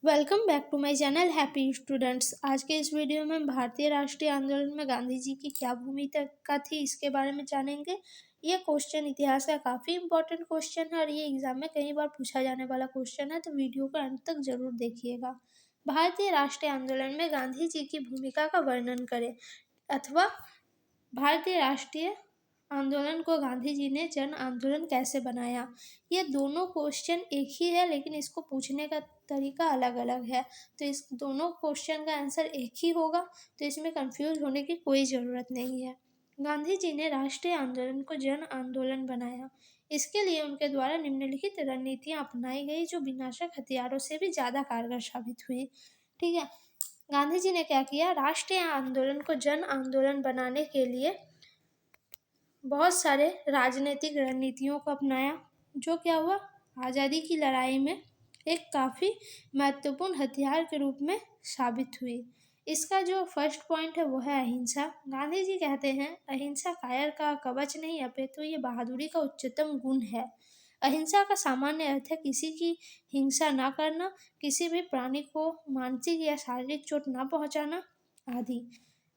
Welcome back to my channel happy students. आज के इस वीडियो में हम भारतीय राष्ट्रीय आंदोलन में गांधी जी की क्या भूमिका थी इसके बारे में जानेंगे। ये क्वेश्चन इतिहास का काफ़ी इंपॉर्टेंट क्वेश्चन है और ये एग्जाम में कई बार पूछा जाने वाला क्वेश्चन है, तो वीडियो को अंत तक जरूर देखिएगा। भारतीय राष्ट्रीय आंदोलन में गांधी जी की भूमिका का वर्णन करें अथवा भारतीय राष्ट्रीय आंदोलन को गांधी जी ने जन आंदोलन कैसे बनाया। ये दोनों क्वेश्चन एक ही है, लेकिन इसको पूछने का तरीका अलग अलग है, तो इस दोनों क्वेश्चन का आंसर एक ही होगा, तो इसमें कंफ्यूज होने की कोई ज़रूरत नहीं है। गांधी जी ने राष्ट्रीय आंदोलन को जन आंदोलन बनाया। इसके लिए उनके द्वारा निम्नलिखित रणनीतियाँ अपनाई गई जो विनाशक हथियारों से भी ज़्यादा कारगर साबित हुई। ठीक है, गांधी जी ने क्या किया, राष्ट्रीय आंदोलन को जन आंदोलन बनाने के लिए बहुत सारे राजनीतिक रणनीतियों को अपनाया, जो क्या हुआ, आज़ादी की लड़ाई में एक काफ़ी महत्वपूर्ण हथियार के रूप में साबित हुई। इसका जो फर्स्ट पॉइंट है वो है अहिंसा। गांधी जी कहते हैं अहिंसा कायर का कवच नहीं अपितु ये बहादुरी का उच्चतम गुण है। अहिंसा का सामान्य अर्थ है किसी की हिंसा ना करना, किसी भी प्राणी को मानसिक या शारीरिक चोट ना पहुंचाना आदि।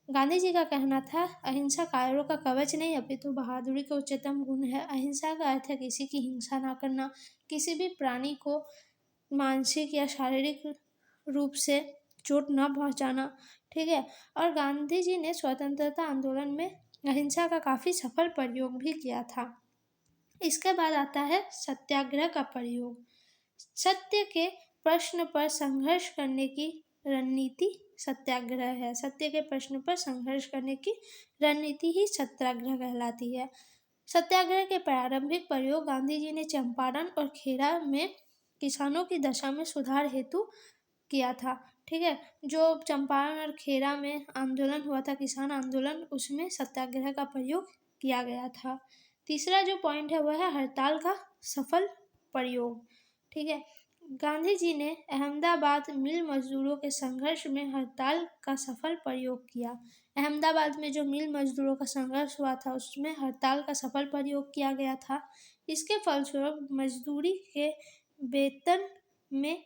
गांधी जी का कहना था अहिंसा कायरों का कवच नहीं अपितु बहादुरी का उच्चतम गुण है। अहिंसा का अर्थ है किसी की हिंसा ना करना, किसी भी प्राणी को मानसिक या शारीरिक रूप से चोट ना पहुंचाना। ठीक है, और गांधी जी ने स्वतंत्रता आंदोलन में अहिंसा का काफ़ी सफल प्रयोग भी किया था। इसके बाद आता है सत्याग्रह का प्रयोग। सत्य के प्रश्न पर संघर्ष करने की रणनीति सत्याग्रह है। सत्य के प्रश्न पर संघर्ष करने की रणनीति ही सत्याग्रह कहलाती है। सत्याग्रह के प्रारंभिक प्रयोग गांधी जी ने चंपारण और खेड़ा में किसानों की दशा में सुधार हेतु किया था। ठीक है, जो चंपारण और खेड़ा में आंदोलन हुआ था, किसान आंदोलन, उसमें सत्याग्रह का प्रयोग किया गया था। तीसरा जो पॉइंट है वह है हड़ताल का सफल प्रयोग। ठीक है, गांधी जी ने अहमदाबाद मिल मजदूरों के संघर्ष में हड़ताल का सफल प्रयोग किया। अहमदाबाद में जो मिल मजदूरों का संघर्ष हुआ था उसमें हड़ताल का सफल प्रयोग किया गया था। इसके फलस्वरूप मजदूरी के वेतन में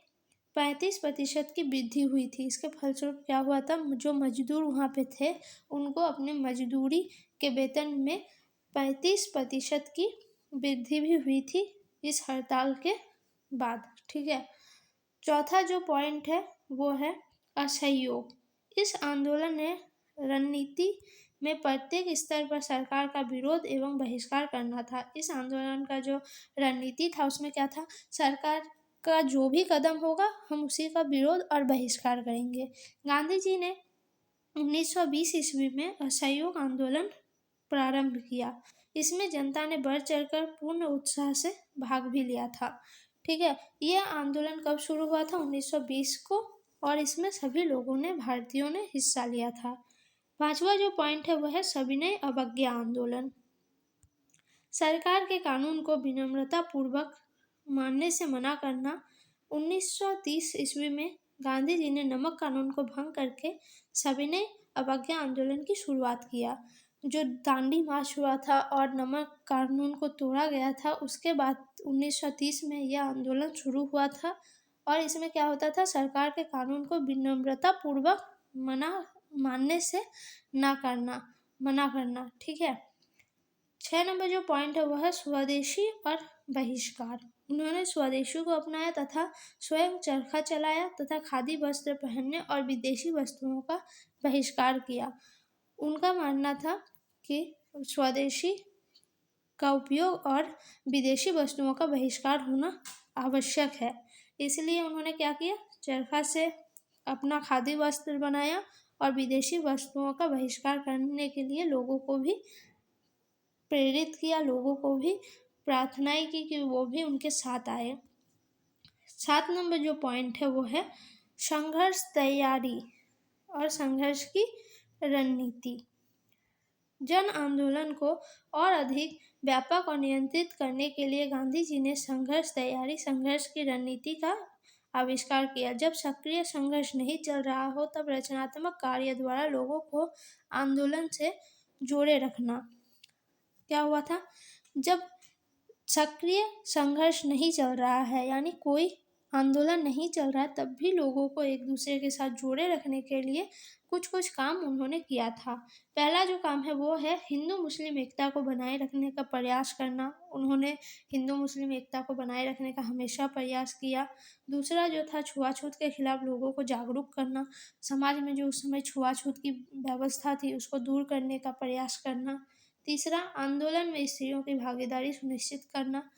35% की वृद्धि हुई थी। इसके फलस्वरूप क्या हुआ था, जो मजदूर वहाँ पे थे उनको अपने मजदूरी के वेतन में 35% की वृद्धि भी हुई थी इस हड़ताल के बाद। ठीक है, चौथा जो पॉइंट है वो है असहयोग। इस आंदोलन ने रणनीति में प्रत्येक स्तर पर सरकार का विरोध एवं बहिष्कार करना था। इस आंदोलन का जो रणनीति था उसमें क्या था, सरकार का जो भी कदम होगा हम उसी का विरोध और बहिष्कार करेंगे। गांधी जी ने 1920 ईस्वी में असहयोग आंदोलन प्रारंभ किया। इसमें जनता ने बढ़ चढ़कर पूर्ण उत्साह से भाग भी लिया था। ठीक है, यह आंदोलन कब शुरू हुआ था, 1920 को, और इसमें सभी लोगों ने, भारतीयों ने हिस्सा लिया था। पांचवा जो पॉइंट है वह है सविनय अवज्ञा आंदोलन। सरकार के कानून को विनम्रता पूर्वक मानने से मना करना। 1930 ईस्वी में गांधी जी ने नमक कानून को भंग करके सविनय अवज्ञा आंदोलन की शुरुआत किया। जो दांडी मार्च हुआ था और नमक कानून को तोड़ा गया था, उसके बाद 1930 में यह आंदोलन शुरू हुआ था। और इसमें क्या होता था, सरकार के कानून को विनम्रता पूर्वक मानने से मना करना। ठीक है, 6 नंबर जो पॉइंट है वह है स्वदेशी और बहिष्कार। उन्होंने स्वदेशी को अपनाया तथा स्वयं चरखा चलाया तथा खादी वस्त्र पहनने और विदेशी वस्तुओं का बहिष्कार किया। उनका मानना था कि स्वदेशी का उपयोग और विदेशी वस्तुओं का बहिष्कार होना आवश्यक है। इसलिए उन्होंने क्या किया, चरखा से अपना खादी वस्त्र बनाया और विदेशी वस्तुओं का बहिष्कार करने के लिए लोगों को भी प्रेरित किया, लोगों को भी प्रार्थनाएं की कि वो भी उनके साथ आए। 7 नंबर जो पॉइंट है वो है संघर्ष तैयारी और संघर्ष की रणनीति। जन आंदोलन को और अधिक व्यापक और नियंत्रित करने के लिए गांधी जी ने संघर्ष तैयारी, संघर्ष की रणनीति का आविष्कार किया। जब सक्रिय संघर्ष नहीं चल रहा हो तब रचनात्मक कार्य द्वारा लोगों को आंदोलन से जोड़े रखना। क्या हुआ था, जब सक्रिय संघर्ष नहीं चल रहा है, यानी कोई आंदोलन नहीं चल रहा तब भी लोगों को एक दूसरे के साथ जोड़े रखने के लिए कुछ कुछ काम उन्होंने किया था। पहला जो काम है वो है हिंदू मुस्लिम एकता को बनाए रखने का प्रयास करना। उन्होंने हिंदू मुस्लिम एकता को बनाए रखने का हमेशा प्रयास किया। दूसरा जो था छुआछूत के खिलाफ लोगों को जागरूक करना। समाज में जो उस समय छुआछूत की व्यवस्था थी उसको दूर करने का प्रयास करना। तीसरा, आंदोलन में स्त्रियों की भागीदारी सुनिश्चित करना।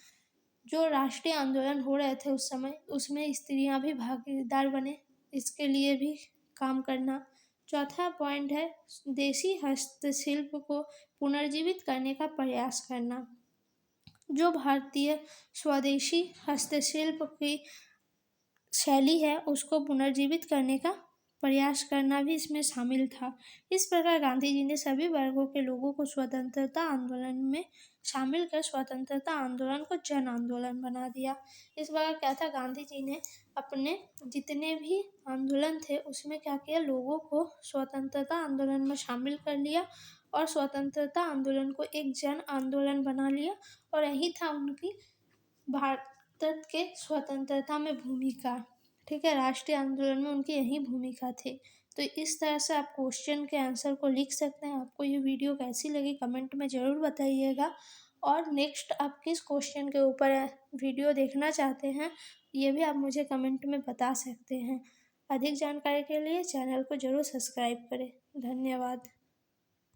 जो राष्ट्रीय आंदोलन हो रहे थे उस समय, उसमें स्त्रियां भी भागीदार बने, इसके लिए भी काम करना। चौथा पॉइंट है देसी हस्तशिल्प को पुनर्जीवित करने का प्रयास करना। जो भारतीय स्वदेशी हस्तशिल्प की शैली है उसको पुनर्जीवित करने का प्रयास करना भी इसमें शामिल था। इस प्रकार गांधी जी ने सभी वर्गों के लोगों को स्वतंत्रता आंदोलन में शामिल कर स्वतंत्रता आंदोलन को जन आंदोलन बना दिया। इस प्रकार क्या था, गांधी जी ने अपने जितने भी आंदोलन थे उसमें क्या किया, लोगों को स्वतंत्रता आंदोलन में शामिल कर लिया और स्वतंत्रता आंदोलन को एक जन आंदोलन बना लिया। और यही था उनकी भारत के स्वतंत्रता में भूमिका। ठीक है, राष्ट्रीय आंदोलन में उनकी यही भूमिका थी। तो इस तरह से आप क्वेश्चन के आंसर को लिख सकते हैं। आपको ये वीडियो कैसी लगी कमेंट में ज़रूर बताइएगा। और नेक्स्ट आप किस क्वेश्चन के ऊपर वीडियो देखना चाहते हैं ये भी आप मुझे कमेंट में बता सकते हैं। अधिक जानकारी के लिए चैनल को ज़रूर सब्सक्राइब करें। धन्यवाद।